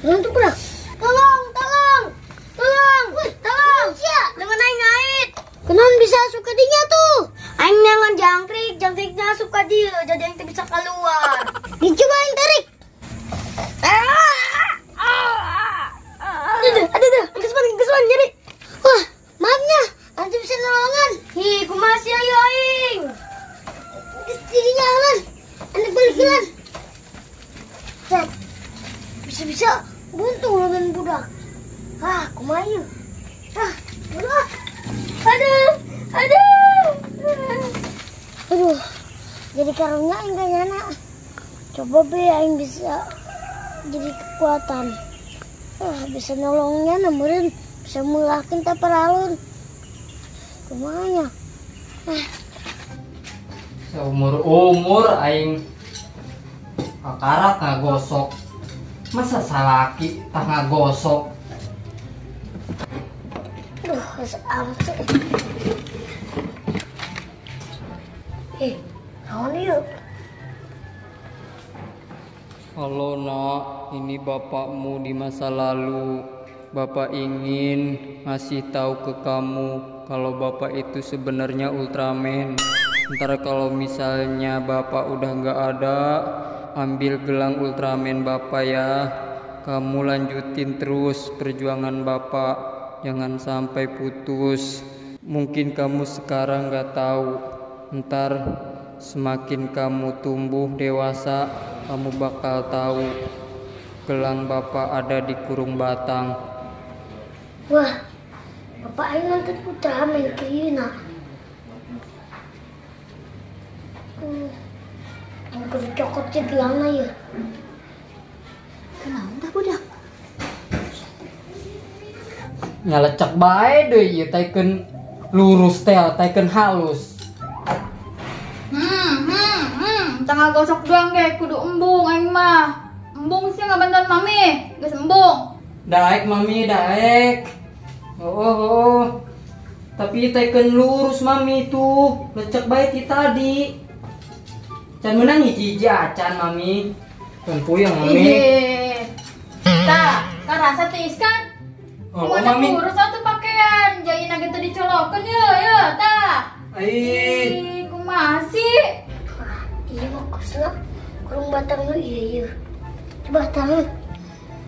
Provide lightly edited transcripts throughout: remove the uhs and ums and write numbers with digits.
Tolong tuh gerak. Tolong. Wih, tolong. Jangan naik. Kenon bisa suka dinya tuh. Aing jangan jangkriknya suka dia. Jadi yang bisa keluar. Dicobain tarik. Aduh. Kesuan jadi. Wah, maafnya. Antum bisa nolongan. Hi, kumasih ayo aing. Dirinya alan. Anak balikilan. Set. Bisa buntung dengan budak. Kumayu. Budak. Aduh. Jadi karunya aing gak nyana. Coba be aing bisa jadi kekuatan. Bisa nolongnya namun bisa mulakin taparalun. Kumanya. Seumur aing akarak ngagosok. Masa salaki tah ngagosok? Aduh, amat sih. Naon yuk? Halo nak, ini bapakmu di masa lalu. Bapak ingin ngasih tahu ke kamu kalau bapak itu sebenarnya Ultraman. Ntar kalau misalnya bapak udah nggak ada, ambil gelang Ultraman bapak ya. Kamu lanjutin terus perjuangan bapak, jangan sampai putus. Mungkin kamu sekarang nggak tahu, ntar semakin kamu tumbuh dewasa, kamu bakal tahu gelang bapak ada di kurung batang. Wah, bapak aing nonton Ultraman kayaknya. Yang kudu cokot sih gelangnya ya. Kenapa budak? Nyalecek bae deh ya, taikeun lurus teh, taikeun halus. Tengah gosok doang deh, kudu embung aing mah. Embung sih nggak bantuan mami, geus embung. Daek mami, daek. Oh. Tapi taikeun lurus mami tuh, lecek bae ti tadi. Can menang hiji acan mami. Kan puyeng mami. Tah, karasa tiis kan? Oh, mami. mami. Urus atuh pakaian, jaina gitu dicolokeun ya, tah. Ai. Kumaha sih? Iya baguslah. Kurung batang lu iya. Coba tangan.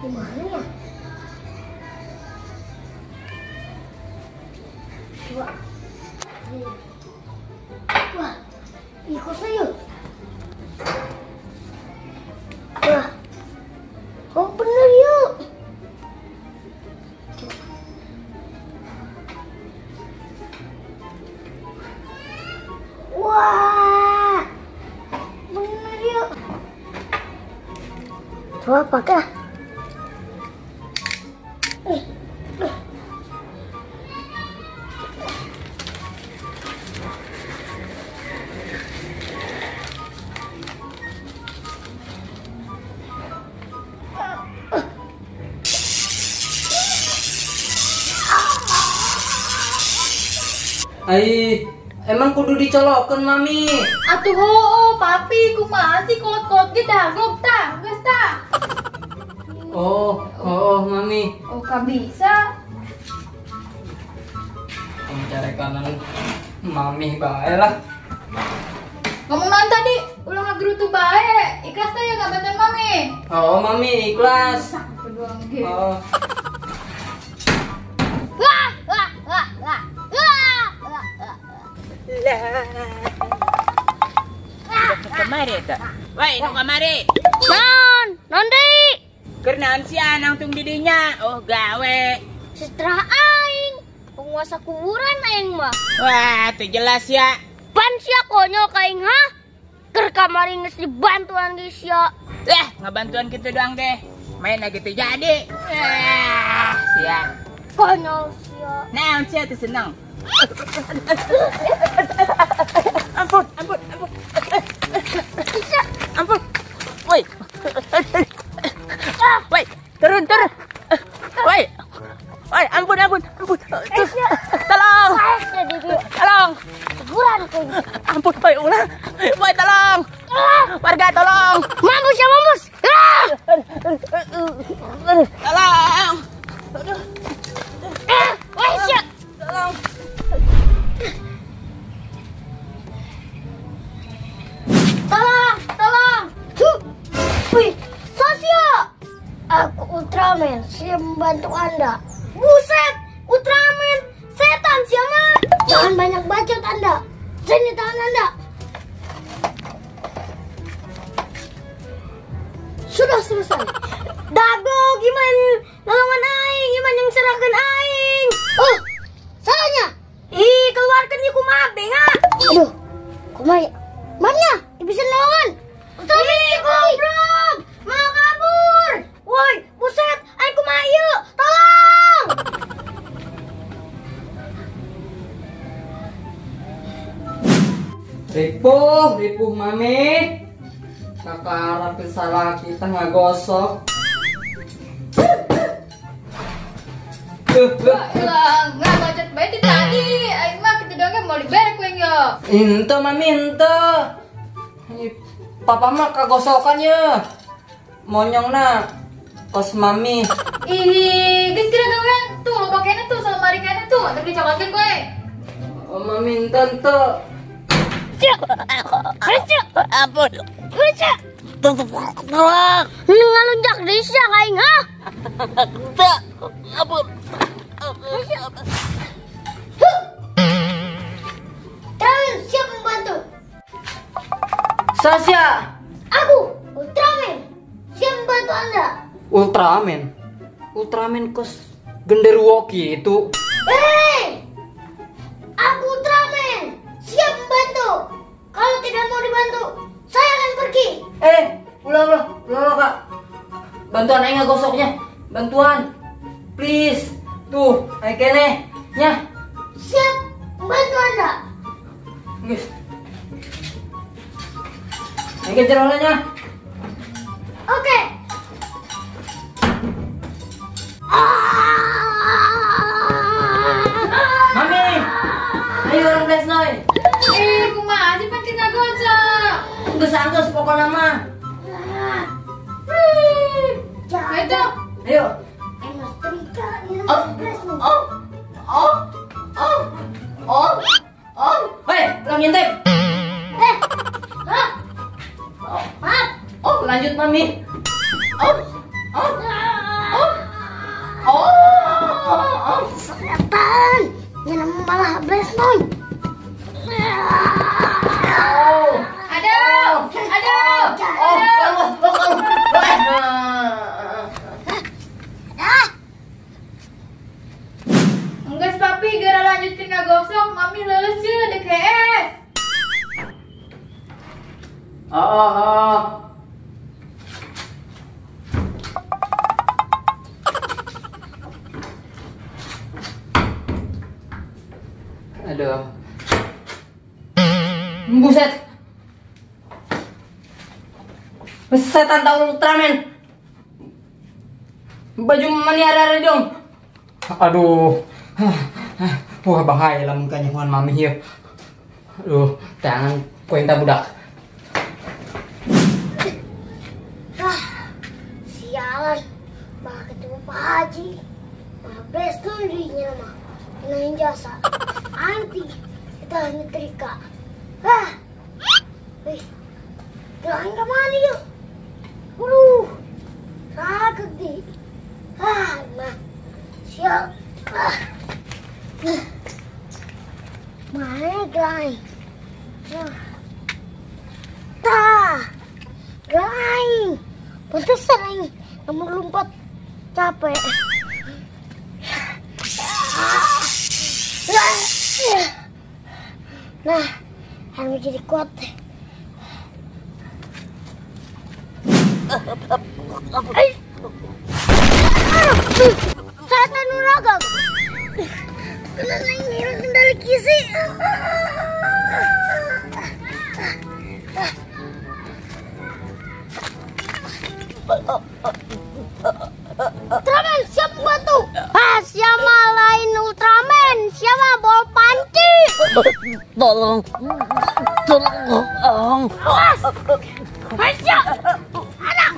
Gimana ya? Coba. Wah, ikut saya. Wah, oh bener yuk. Wah, bener yuk. Coba pakai. Ai, emang kudu dicolokeun mami. Atuh hoo, papi, kumaha sih kolot-kolot ge dagog tah, geus tah. Oh, mami. Oh, ka bisa. Kamu cari kanan mami bae lah. Ngomong naon tadi? Ulang ngegerutu bae. Ikhlas teh ya enggak bantuan mami. Oh, mami ikhlas. Peduang ge. Oh. Kamari ta. Wai, nu kamari. Non deui. Kernaon si anang tung didinya? Oh, gawe. Setelah aing penguasa kuburan aing mah. Wah, teu jelas ya. Pan sia konyol ka aing ha? Keur kamari geus dibantuan geus ya. Ngabantuan gitu doang deh. Main gitu jadi. Sia. Konyol sia. Naon sia teu seneng. Ampun. Ampun. Woi. Woi, turun. Woi. Woi, ampun. Tolong. Tolong. Kuburan kayaknya. Ampun, woi, ulang. Woi, tolong. Warga tolong. Mampus ya mampus. Tolong. Tolong. Wih, Sasya. Aku Ultraman, siap membantu Anda. Buset, Ultraman, setan siapa? Jangan banyak bacot Anda. Sini tangan Anda. Sudah selesai. Dago, gimana nolongan aing? Gimana yang serahkan aing? Oh, salahnya. Keluarkan ni kumabe nga. Aduh, kumaya. Mana? Bisa nolongan. Goblok, mau kabur. Woi, buset, aing kumayu. Tolong. Ripuh mami. Sekarang salah kita nggak gosok. Nggak bacot baik tadi. Aing mah kita doang mau liberek kuenya. Ente mami ente. Papa mah kagosokannya. Monyongna kos mami. Ih, guys kira doang tuh lo pakainya tuh sama marikannya tuh. Tapi dicokokin gue. Oh mami ente. Ampun. Ngalunjak disya kaing ha? Ampun. Ultraman siap membantu. Sasya. Aku Ultraman siap membantu Anda. Ultraman kos genderuwo gitu. Hei, aku Ultraman siap membantu. Kalau tidak mau dibantu, saya akan pergi. Ulah kak. Bantuan aing ngegosoknya. Bantuan. Please. Tuh, aing kene. Nya. Siap membantu Anda. Guys. Aing kejar olehnya. Oke. Mami. Ayo orang Lesnoy. Kumaha sih pan kita gosok. Geus pokoknya mah. Ayo. Ayo. Emas trika ini Hei, ulang ngintip. Maaf. Lanjut mami. Setan, jangan malah Lesnoy. Enggak papi, gara lanjutin nggak gosok, mami leles ya DKS. Aduh. Buset. Setan tahu Ultraman. Baju mani ada dong. Aduh. Wah bahaya lah mukanya mohon mami ya. Aduh, tangan kuenta budak. Sialan, bah ketemu Pak Haji. Habis tuh dirinya mah, kenain jasa. Anti, kita hanya trika. Wih, jalan kemana yuk? Sakit di. Nah, siap. Mana gelai? Gelai. Pantesan aing kamu lompat capek. Nah, harus jadi kuat. Setan nuraga. Kenapa ini kendali kisi? Ultraman siap membantu. Siapa lain Ultraman? Siapa bol panci? Tolong. Awas! Anak!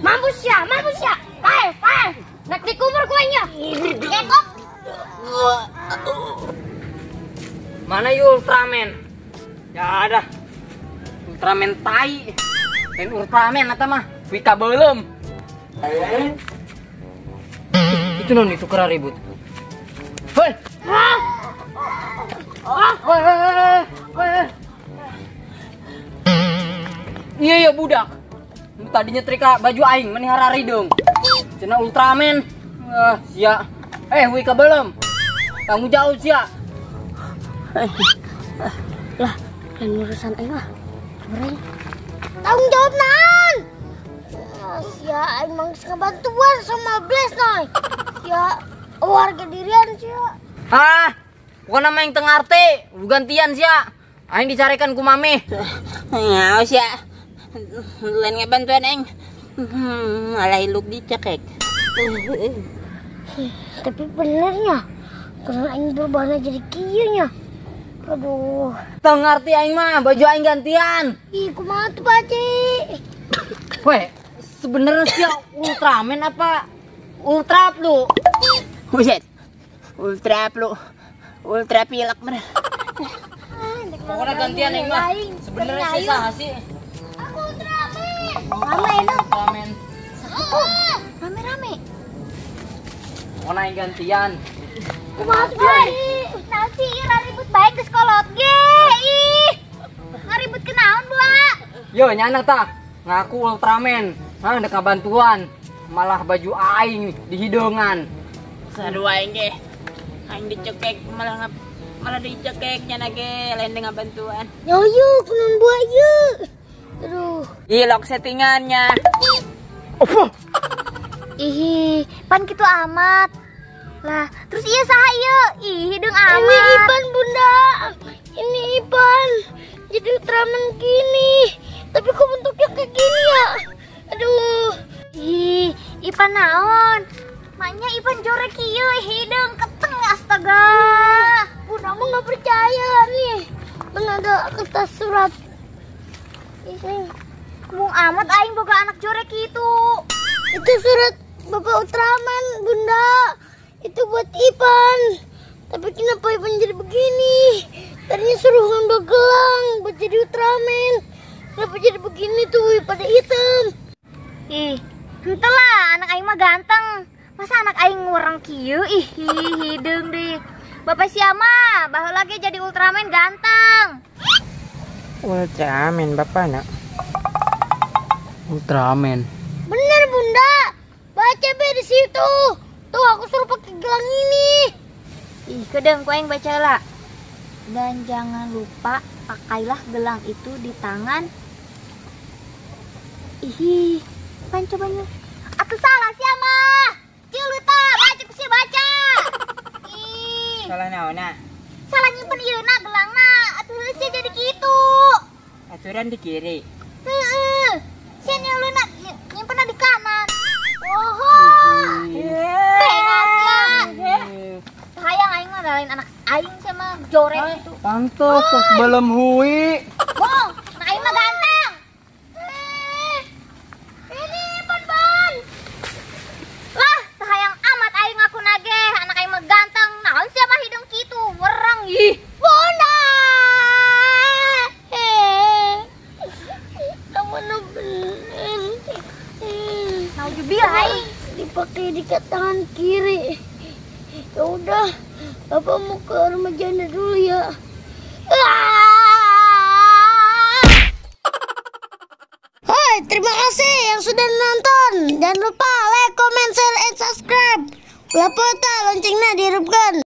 Mampus ya. Fire. Nak dikubur kuenya. Gekok. Mana yuk Ultraman? Ya ada. Ultraman tai. Dan Ultraman atau mah Wika belum. Itu non itu kera ribut. Hoi. Iya budak. Tadinya trika baju aing menihara ridung. Cina Ultraman. Sia. Wika belum. Tanggung jauh sia. Lah, lain urusan aing lah. Tanggung jawab nan. Ya, emang bantuan sama Blaze noy. Ya, warga dirian sia. Bukan nama yang tengah arti, gantian sia. Aing dicarikan ku mami. Ya, sia. Lain ngebantuan aing. Malah iluk dicekek. Tapi benernya, karena aing berubahnya jadi kieunya. Aduh. Tengah arti aing mah, baju aing gantian. Ih, kumaha tuh Baci? Weh, sebenarnya sia Ultraman apa Ultra Flu? Buset. Ultra Flu. Ultra pilek bener. Pokoknya gantian aing mah. Sebenarnya sih saha sih? Aku Ultraman. Rame itu. Ultraman. Rame. Pokoknya aing gantian. Kumaha tuh Baci? Nasi ribut baik ke sekolot ge. Ih. Ngaribut kenaon, Bua? Yo nyana tah, ngaku Ultraman. Ada bantuan. Malah baju aing di hidungan. Sadu aing ge. Aing dicekek malah dicekeknya nage lain dengan bantuan. Yo, kunun buaya. Aduh. Ilok settingannya. Ih, pan gitu amat. Lah, terus iya saha ieu? Ih, hidung amat. Ini Ipan, Bunda. Ini Ipan. Jadi Ultraman gini. Tapi kok bentuknya kayak gini ya? Aduh. Ih, Ipan naon? Maknya Ipan jorek ieu hidung keteng astaga. Bunda mah enggak percaya nih. Ben ada kertas surat. Ini mung amat aing boga anak jorek itu. Itu surat Bapak Ultraman, Bunda. Itu buat Ipan. Tapi kenapa Ipan jadi begini? Tadinya suruh ngambil gelang buat jadi Ultraman. Kenapa jadi begini tuh pada hitam? Ih, entelah anak aing mah ganteng. Masa anak aing ngurang kieu? Ih, hidung deh. Bapak siapa? Baheula lagi jadi Ultraman ganteng. Ultraman bapak nak. Ultraman. Bener Bunda. Baca be di situ. Tuh aku suruh pakai gelang ini. Ih, kedeng ku aing baca lah. Dan jangan lupa pakailah gelang itu di tangan. Ih, pan cobanya. Atuh salah siapa? Ciluta, baca ku baca. Ih. Salah naona. Salah nyimpen ieuna gelangna. Atuh sih jadi kitu. Aturan di kiri. Heeh. Sini uluna nyimpenna di kanan. Oh. Sayang aing mah lain anak aing sama jorek itu. Pantes pas belum hui. Bong, anak aing mah ganteng. Ini ban. Lah, sayang amat aing aku nage, anak aing mah ganteng. Naon siapa hidung kitu? Wereng ih. Bunda. Namun bener. Naujubillah aing dipakai di tangan kiri. Ya udah, Bapak mau ke rumah janda dulu ya. Hai, terima kasih yang sudah nonton. Jangan lupa like, comment, share, and subscribe. Ulah pota loncengnya dihidupkan.